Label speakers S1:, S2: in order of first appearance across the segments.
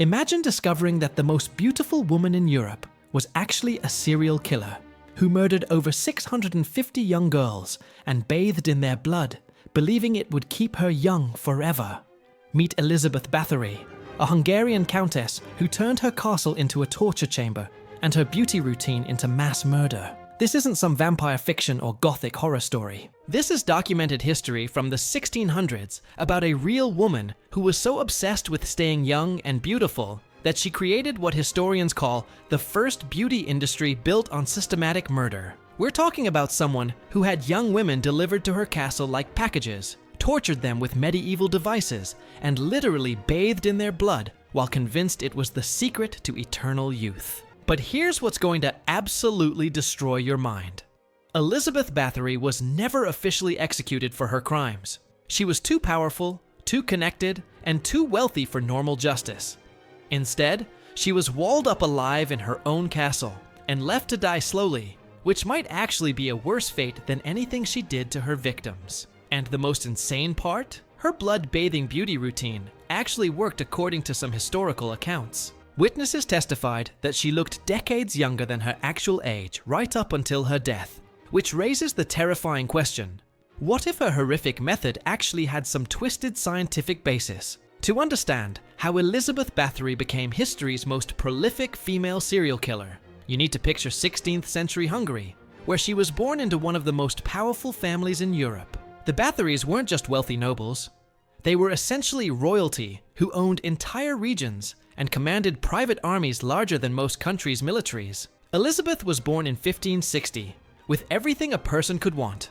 S1: Imagine discovering that the most beautiful woman in Europe was actually a serial killer who murdered over 650 young girls and bathed in their blood, believing it would keep her young forever. Meet Elizabeth Bathory, a Hungarian countess who turned her castle into a torture chamber and her beauty routine into mass murder. This isn't some vampire fiction or gothic horror story. This is documented history from the 1600s about a real woman who was so obsessed with staying young and beautiful that she created what historians call the first beauty industry built on systematic murder. We're talking about someone who had young women delivered to her castle like packages, tortured them with medieval devices, and literally bathed in their blood while convinced it was the secret to eternal youth. But here's what's going to absolutely destroy your mind. Elizabeth Bathory was never officially executed for her crimes. She was too powerful, too connected, and too wealthy for normal justice. Instead, she was walled up alive in her own castle and left to die slowly, which might actually be a worse fate than anything she did to her victims. And the most insane part? Her blood-bathing beauty routine actually worked according to some historical accounts. Witnesses testified that she looked decades younger than her actual age right up until her death, which raises the terrifying question: what if her horrific method actually had some twisted scientific basis? To understand how Elizabeth Bathory became history's most prolific female serial killer, you need to picture 16th century Hungary, where she was born into one of the most powerful families in Europe. The Bathorys weren't just wealthy nobles. They were essentially royalty who owned entire regions and commanded private armies larger than most countries' militaries. Elizabeth was born in 1560, with everything a person could want: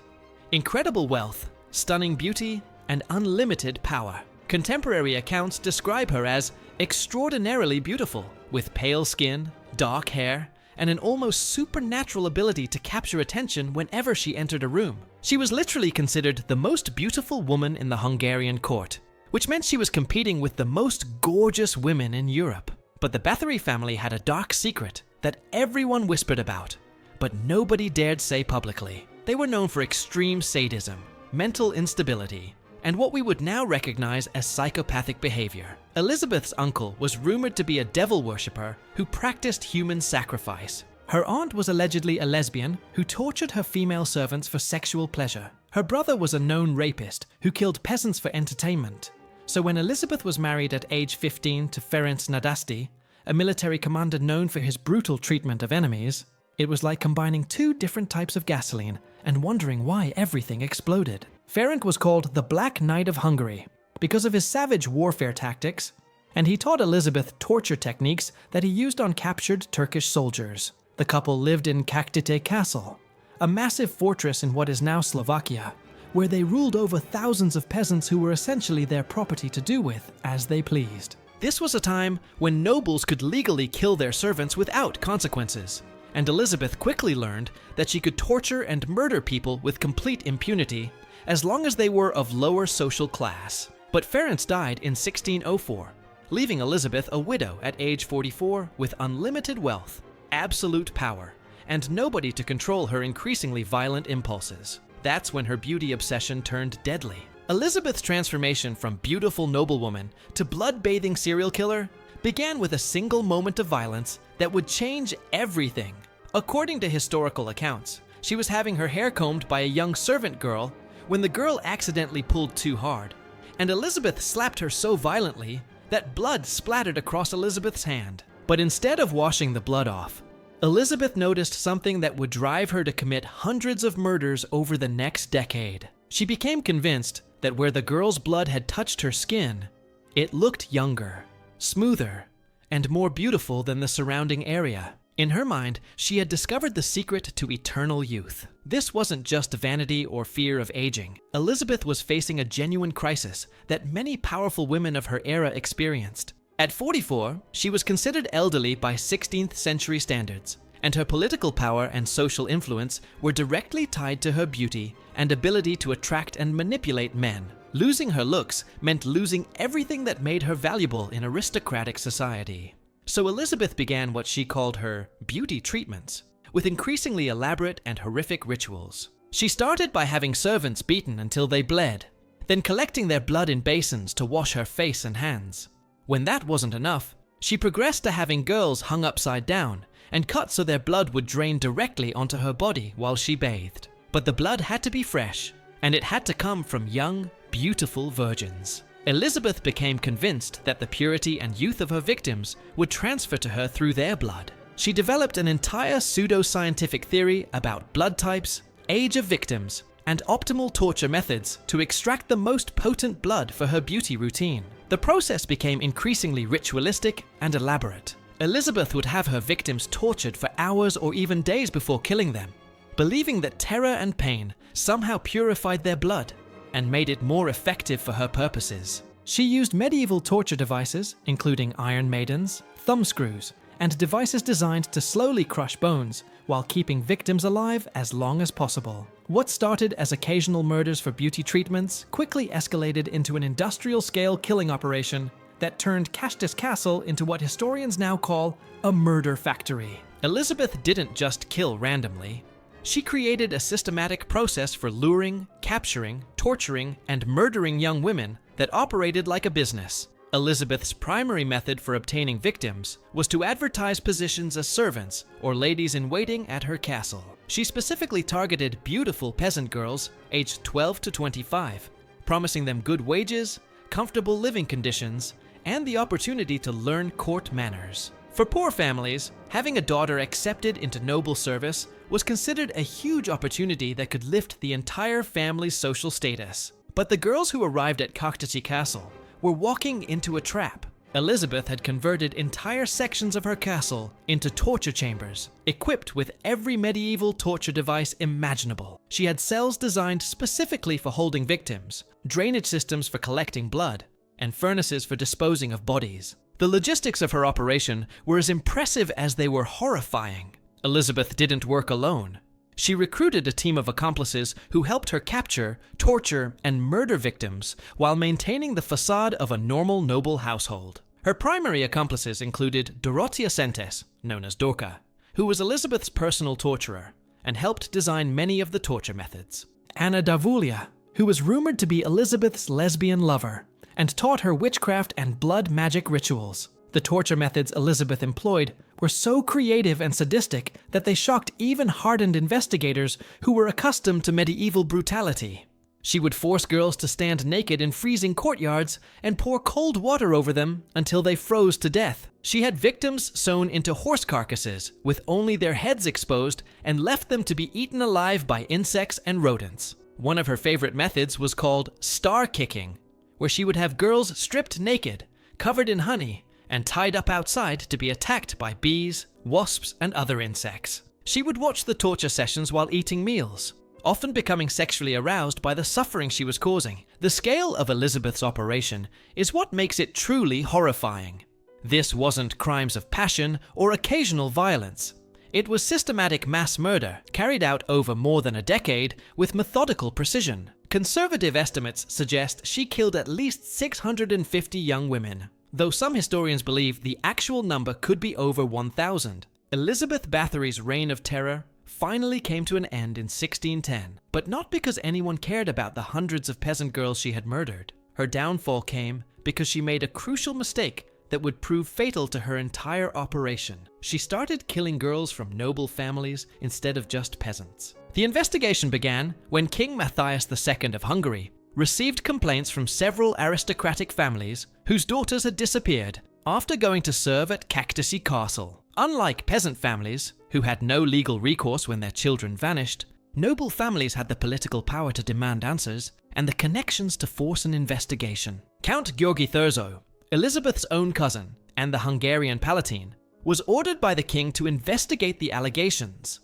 S1: incredible wealth, stunning beauty, and unlimited power. Contemporary accounts describe her as extraordinarily beautiful, with pale skin, dark hair, and an almost supernatural ability to capture attention whenever she entered a room. She was literally considered the most beautiful woman in the Hungarian court, which meant she was competing with the most gorgeous women in Europe. But the Bathory family had a dark secret that everyone whispered about, but nobody dared say publicly. They were known for extreme sadism, mental instability, and what we would now recognize as psychopathic behavior. Elizabeth's uncle was rumored to be a devil worshipper who practiced human sacrifice. Her aunt was allegedly a lesbian who tortured her female servants for sexual pleasure. Her brother was a known rapist who killed peasants for entertainment. So when Elizabeth was married at age 15 to Ferenc Nadasdy, a military commander known for his brutal treatment of enemies, it was like combining two different types of gasoline and wondering why everything exploded. Ferenc was called the Black Knight of Hungary because of his savage warfare tactics, and he taught Elizabeth torture techniques that he used on captured Turkish soldiers. The couple lived in Cachtice Castle, a massive fortress in what is now Slovakia, where they ruled over thousands of peasants who were essentially their property to do with as they pleased. This was a time when nobles could legally kill their servants without consequences, and Elizabeth quickly learned that she could torture and murder people with complete impunity as long as they were of lower social class. But Ferenc died in 1604, leaving Elizabeth a widow at age 44 with unlimited wealth, absolute power, and nobody to control her increasingly violent impulses. That's when her beauty obsession turned deadly. Elizabeth's transformation from beautiful noblewoman to blood-bathing serial killer began with a single moment of violence that would change everything. According to historical accounts, she was having her hair combed by a young servant girl when the girl accidentally pulled too hard, and Elizabeth slapped her so violently that blood splattered across Elizabeth's hand. But instead of washing the blood off, Elizabeth noticed something that would drive her to commit hundreds of murders over the next decade. She became convinced that where the girl's blood had touched her skin, it looked younger, smoother, and more beautiful than the surrounding area. In her mind, she had discovered the secret to eternal youth. This wasn't just vanity or fear of aging. Elizabeth was facing a genuine crisis that many powerful women of her era experienced. At 44, she was considered elderly by 16th century standards, and her political power and social influence were directly tied to her beauty and ability to attract and manipulate men. Losing her looks meant losing everything that made her valuable in aristocratic society. So Elizabeth began what she called her beauty treatments, with increasingly elaborate and horrific rituals. She started by having servants beaten until they bled, then collecting their blood in basins to wash her face and hands. When that wasn't enough, She progressed to having girls hung upside down and cut so their blood would drain directly onto her body while she bathed. But the blood had to be fresh, and it had to come from young, beautiful virgins. Elizabeth became convinced that the purity and youth of her victims would transfer to her through their blood. She developed an entire pseudo-scientific theory about blood types, age of victims, and optimal torture methods to extract the most potent blood for her beauty routine. The process became increasingly ritualistic and elaborate. Elizabeth would have her victims tortured for hours or even days before killing them, believing that terror and pain somehow purified their blood and made it more effective for her purposes. She used medieval torture devices, including iron maidens, thumbscrews, and devices designed to slowly crush bones while keeping victims alive as long as possible. What started as occasional murders for beauty treatments quickly escalated into an industrial-scale killing operation that turned Cachtice Castle into what historians now call a murder factory. Elizabeth didn't just kill randomly. She created a systematic process for luring, capturing, torturing, and murdering young women that operated like a business. Elizabeth's primary method for obtaining victims was to advertise positions as servants or ladies-in-waiting at her castle. She specifically targeted beautiful peasant girls aged 12 to 25, promising them good wages, comfortable living conditions, and the opportunity to learn court manners. For poor families, having a daughter accepted into noble service was considered a huge opportunity that could lift the entire family's social status. But the girls who arrived at Cachtice Castle were walking into a trap. Elizabeth had converted entire sections of her castle into torture chambers, equipped with every medieval torture device imaginable. She had cells designed specifically for holding victims, drainage systems for collecting blood, and furnaces for disposing of bodies. The logistics of her operation were as impressive as they were horrifying. Elizabeth didn't work alone. She recruited a team of accomplices who helped her capture, torture, and murder victims while maintaining the facade of a normal noble household. Her primary accomplices included Dorothea Sentes, known as Dorka, who was Elizabeth's personal torturer and helped design many of the torture methods. Anna Darvulia, who was rumored to be Elizabeth's lesbian lover and taught her witchcraft and blood magic rituals. The torture methods Elizabeth employed were so creative and sadistic that they shocked even hardened investigators who were accustomed to medieval brutality. She would force girls to stand naked in freezing courtyards and pour cold water over them until they froze to death. She had victims sewn into horse carcasses with only their heads exposed and left them to be eaten alive by insects and rodents. One of her favorite methods was called star kicking, where she would have girls stripped naked, covered in honey, and tied up outside to be attacked by bees, wasps, and other insects. She would watch the torture sessions while eating meals, often becoming sexually aroused by the suffering she was causing. The scale of Elizabeth's operation is what makes it truly horrifying. This wasn't crimes of passion or occasional violence. It was systematic mass murder carried out over more than a decade with methodical precision. Conservative estimates suggest she killed at least 650 young women, though some historians believe the actual number could be over 1,000. Elizabeth Bathory's reign of terror finally came to an end in 1610, but not because anyone cared about the hundreds of peasant girls she had murdered. Her downfall came because she made a crucial mistake that would prove fatal to her entire operation. She started killing girls from noble families instead of just peasants. The investigation began when King Matthias II of Hungary received complaints from several aristocratic families whose daughters had disappeared after going to serve at Cachtice Castle. Unlike peasant families, who had no legal recourse when their children vanished, noble families had the political power to demand answers and the connections to force an investigation. Count Gyorgy Thurzo, Elizabeth's own cousin and the Hungarian Palatine, was ordered by the king to investigate the allegations.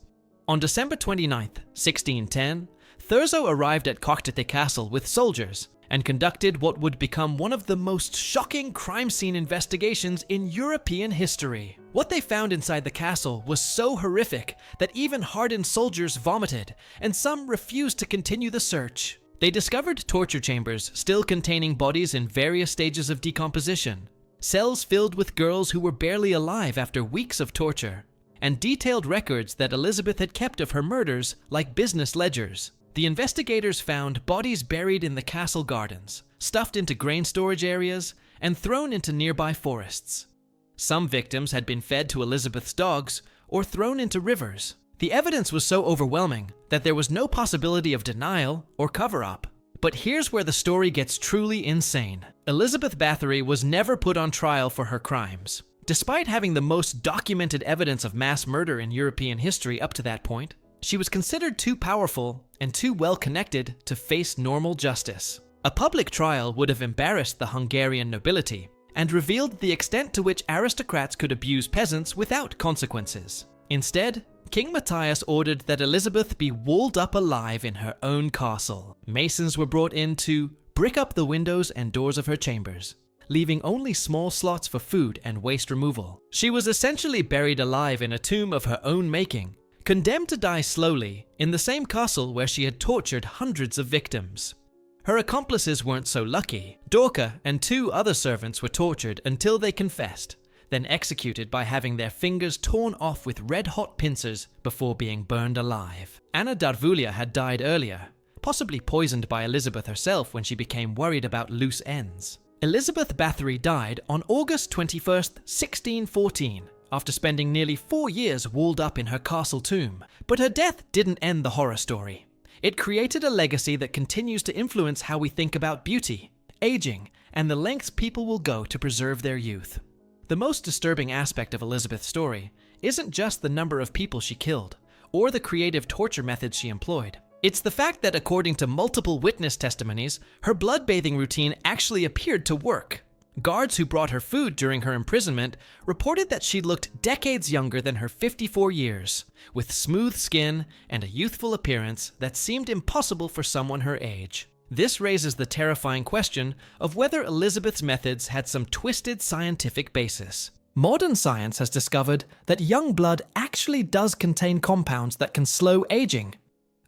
S1: On December 29, 1610, Thurzo arrived at Cachtice Castle with soldiers and conducted what would become one of the most shocking crime scene investigations in European history. What they found inside the castle was so horrific that even hardened soldiers vomited, and some refused to continue the search. They discovered torture chambers still containing bodies in various stages of decomposition, cells filled with girls who were barely alive after weeks of torture, and detailed records that Elizabeth had kept of her murders like business ledgers. The investigators found bodies buried in the castle gardens, stuffed into grain storage areas, and thrown into nearby forests. Some victims had been fed to Elizabeth's dogs or thrown into rivers. The evidence was so overwhelming that there was no possibility of denial or cover-up. But here's where the story gets truly insane. Elizabeth Bathory was never put on trial for her crimes. Despite having the most documented evidence of mass murder in European history up to that point, she was considered too powerful and too well-connected to face normal justice. A public trial would have embarrassed the Hungarian nobility and revealed the extent to which aristocrats could abuse peasants without consequences. Instead, King Matthias ordered that Elizabeth be walled up alive in her own castle. Masons were brought in to brick up the windows and doors of her chambers, leaving only small slots for food and waste removal. She was essentially buried alive in a tomb of her own making, condemned to die slowly in the same castle where she had tortured hundreds of victims. Her accomplices weren't so lucky. Dorka and 2 other servants were tortured until they confessed, then executed by having their fingers torn off with red-hot pincers before being burned alive. Anna Darvulia had died earlier, possibly poisoned by Elizabeth herself when she became worried about loose ends. Elizabeth Bathory died on August 21st, 1614, after spending nearly 4 years walled up in her castle tomb. But her death didn't end the horror story. It created a legacy that continues to influence how we think about beauty, aging, and the lengths people will go to preserve their youth. The most disturbing aspect of Elizabeth's story isn't just the number of people she killed, or the creative torture methods she employed. It's the fact that, according to multiple witness testimonies, her blood-bathing routine actually appeared to work. Guards who brought her food during her imprisonment reported that she looked decades younger than her 54 years, with smooth skin and a youthful appearance that seemed impossible for someone her age. This raises the terrifying question of whether Elizabeth's methods had some twisted scientific basis. Modern science has discovered that young blood actually does contain compounds that can slow aging,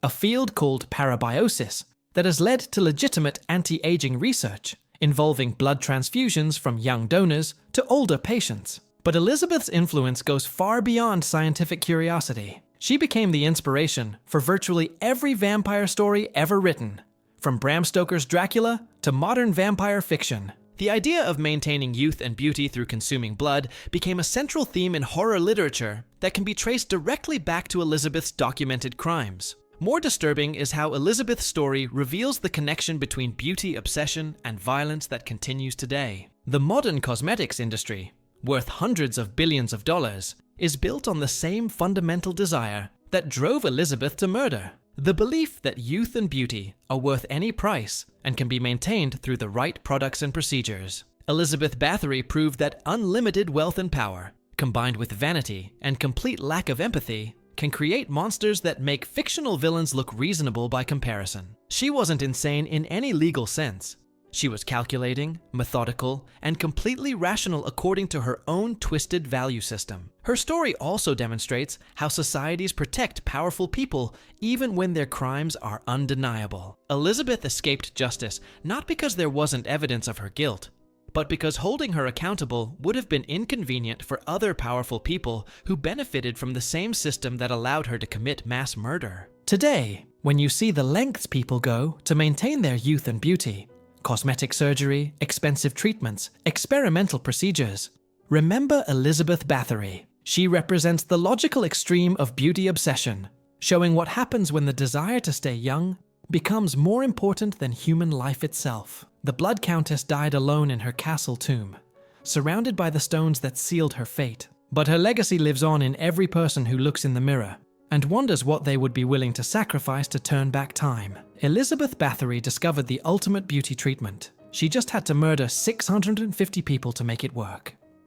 S1: a field called parabiosis that has led to legitimate anti-aging research involving blood transfusions from young donors to older patients. But Elizabeth's influence goes far beyond scientific curiosity. She became the inspiration for virtually every vampire story ever written, from Bram Stoker's Dracula to modern vampire fiction. The idea of maintaining youth and beauty through consuming blood became a central theme in horror literature that can be traced directly back to Elizabeth's documented crimes. More disturbing is how Elizabeth's story reveals the connection between beauty obsession and violence that continues today. The modern cosmetics industry, worth hundreds of billions of dollars, is built on the same fundamental desire that drove Elizabeth to murder: the belief that youth and beauty are worth any price and can be maintained through the right products and procedures. Elizabeth Bathory proved that unlimited wealth and power, combined with vanity and complete lack of empathy, can create monsters that make fictional villains look reasonable by comparison. She wasn't insane in any legal sense. She was calculating, methodical, and completely rational according to her own twisted value system. Her story also demonstrates how societies protect powerful people even when their crimes are undeniable. Elizabeth escaped justice not because there wasn't evidence of her guilt, but because holding her accountable would have been inconvenient for other powerful people who benefited from the same system that allowed her to commit mass murder. Today, when you see the lengths people go to maintain their youth and beauty, cosmetic surgery, expensive treatments, experimental procedures, remember Elizabeth Bathory. She represents the logical extreme of beauty obsession, showing what happens when the desire to stay young becomes more important than human life itself. The Blood Countess died alone in her castle tomb, surrounded by the stones that sealed her fate. But her legacy lives on in every person who looks in the mirror and wonders what they would be willing to sacrifice to turn back time. Elizabeth Bathory discovered the ultimate beauty treatment. She just had to murder 650 people to make it work.